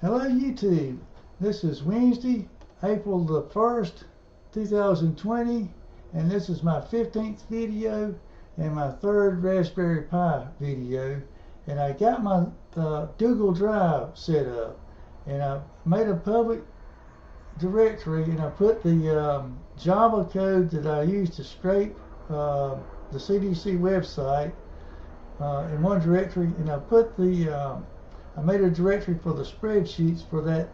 Hello YouTube, this is Wednesday, April the 1st, 2020, and this is my 15th video and my 3rd Raspberry Pi video. And I got my Google Drive set up, and I made a public directory, and I put the Java code that I used to scrape the CDC website in one directory, and I put I made a directory for the spreadsheets for that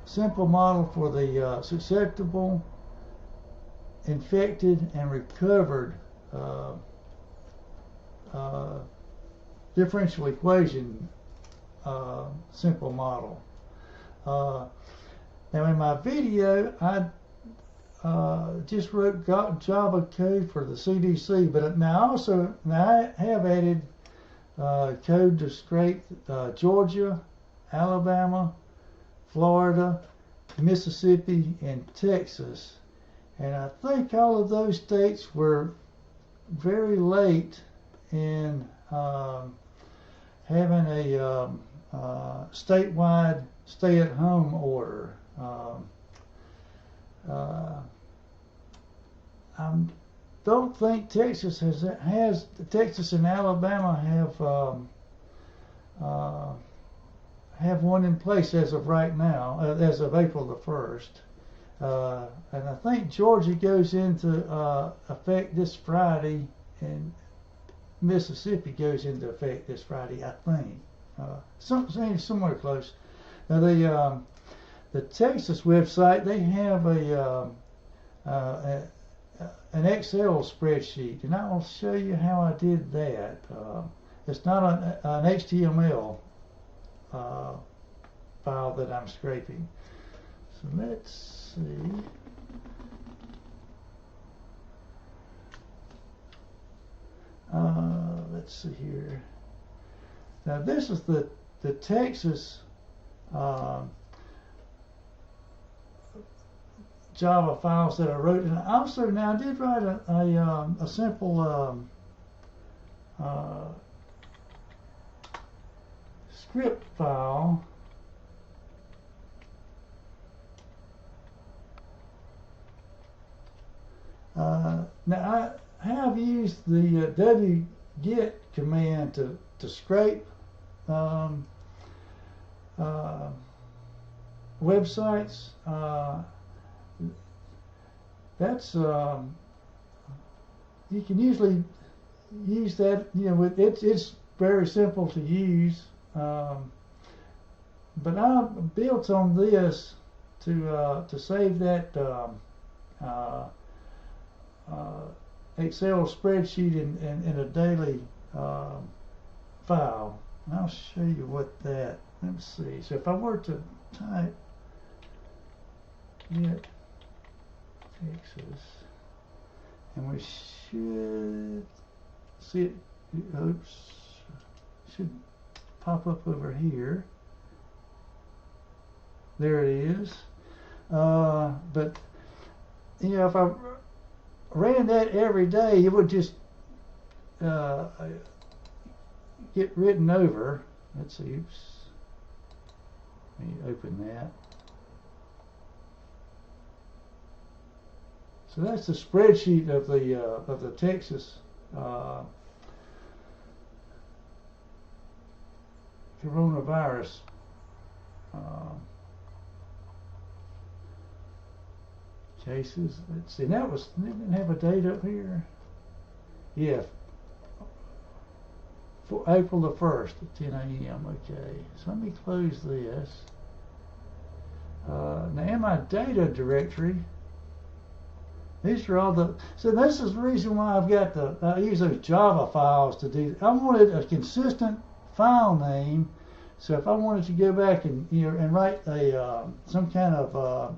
simple model for the susceptible, infected, and recovered differential equation simple model. Now in my video, I just wrote Java code for the CDC, but now I have added code to scrape Georgia, Alabama, Florida, Mississippi, and Texas. And I think all of those states were very late in having a statewide stay-at-home order. I don't think Texas has Texas and Alabama have one in place as of right now, as of April the 1st. And I think Georgia goes into effect this Friday, and Mississippi goes into effect this Friday, I think. Somewhere close. Now the Texas website, they have an Excel spreadsheet, and I will show you how I did that. It's not an HTML file that I'm scraping. So let's see. Let's see here. Now this is the Texas Java files that I wrote, and also now I did write a simple script file. Now I have used the wget command to scrape websites. That's you can usually use that. It's very simple to use. But I built on this to save that Excel spreadsheet in a daily file. And I'll show you what that. Let's see. So if I were to type get Texas, and we should see it. Oops, should pop up over here. There it is. But if I ran that every day, it would just get written over. Let's see. Oops. Let me open that. So that's the spreadsheet of the Texas coronavirus cases. Let's see. That didn't have a date up here. Yeah, for April the 1st at 10 a.m. Okay. So let me close this. Now in my data directory, these are all so this is the reason why I've got I use those Java files to do. I wanted a consistent file name, so if I wanted to go back and and write some kind of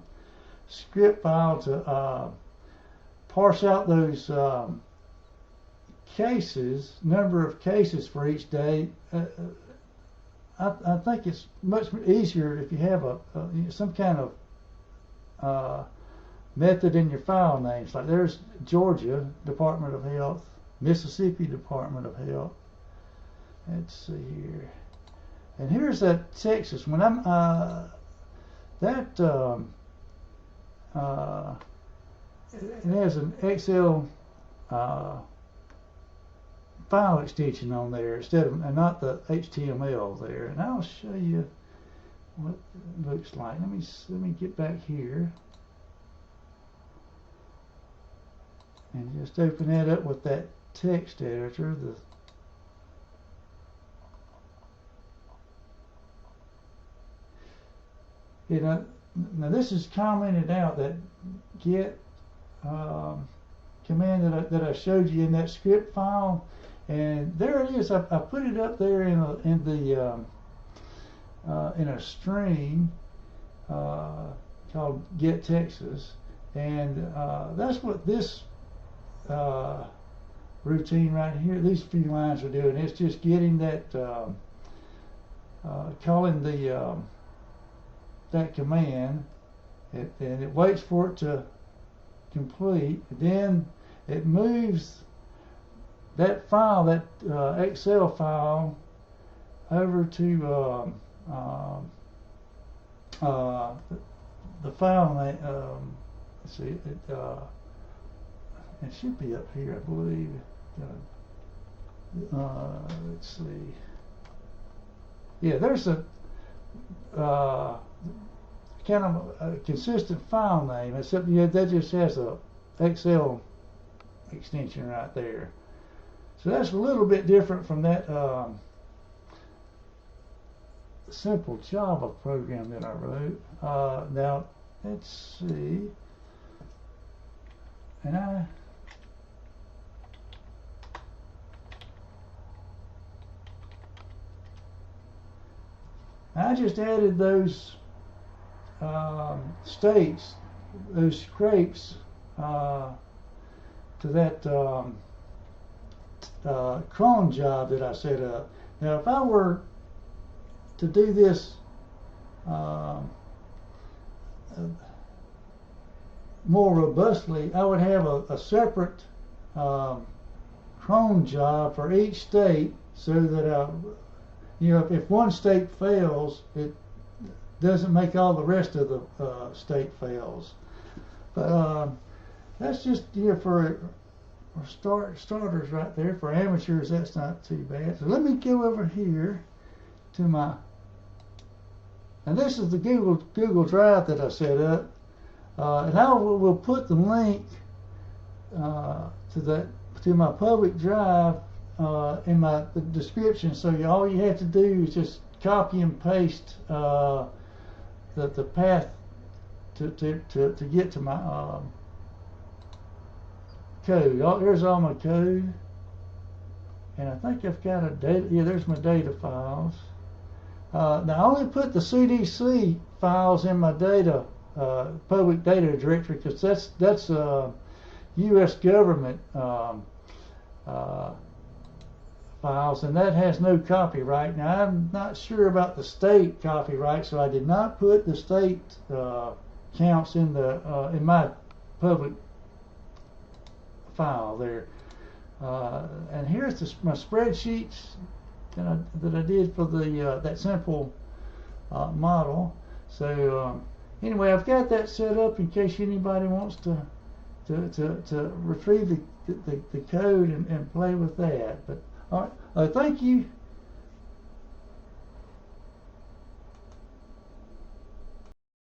script file to parse out those cases, number of cases for each day, I think it's much easier if you have some kind of method in your file names. Like there's Georgia Department of Health, Mississippi Department of Health. Let's see here. And here's that Texas. When I'm that it has an Excel file extension on there instead of, and not the HTML there. And I'll show you what it looks like. Let me get back here and just open that up with that text editor. Now this is commented out, that get command that I showed you in that script file, and there it is. I put it up there in a string called get Texas, and that's what this routine right here, these few lines are doing. It's just getting that calling the that command, and it waits for it to complete. Then it moves that file, that Excel file, over to the file name. Let's see, it should be up here, I believe. Let's see. Yeah, there's a kind of a consistent file name, except that just has a Excel extension right there. So that's a little bit different from that simple Java program that I wrote. Now let's see, and I just added those states, those scrapes, to that cron job that I set up. Now, if I were to do this more robustly, I would have a separate cron job for each state, so that if one state fails, it doesn't make all the rest of the state fails. But that's just for starters right there. For amateurs, that's not too bad. So let me go over here to my, and this is the Google Drive that I set up, and I will put the link to my public drive in the description. So all you have to do is just copy and paste the path to get to my code. Here's all my code, and I think I've got a data. Yeah, there's my data files. Now I only put the CDC files in my data public data directory, because that's U.S. government files, and that has no copyright. Now I'm not sure about the state copyright, so I did not put the state counts in my public file there. And here's my spreadsheets that I did for that simple model. So anyway, I've got that set up in case anybody wants to retrieve the code and play with that. But all right, thank you.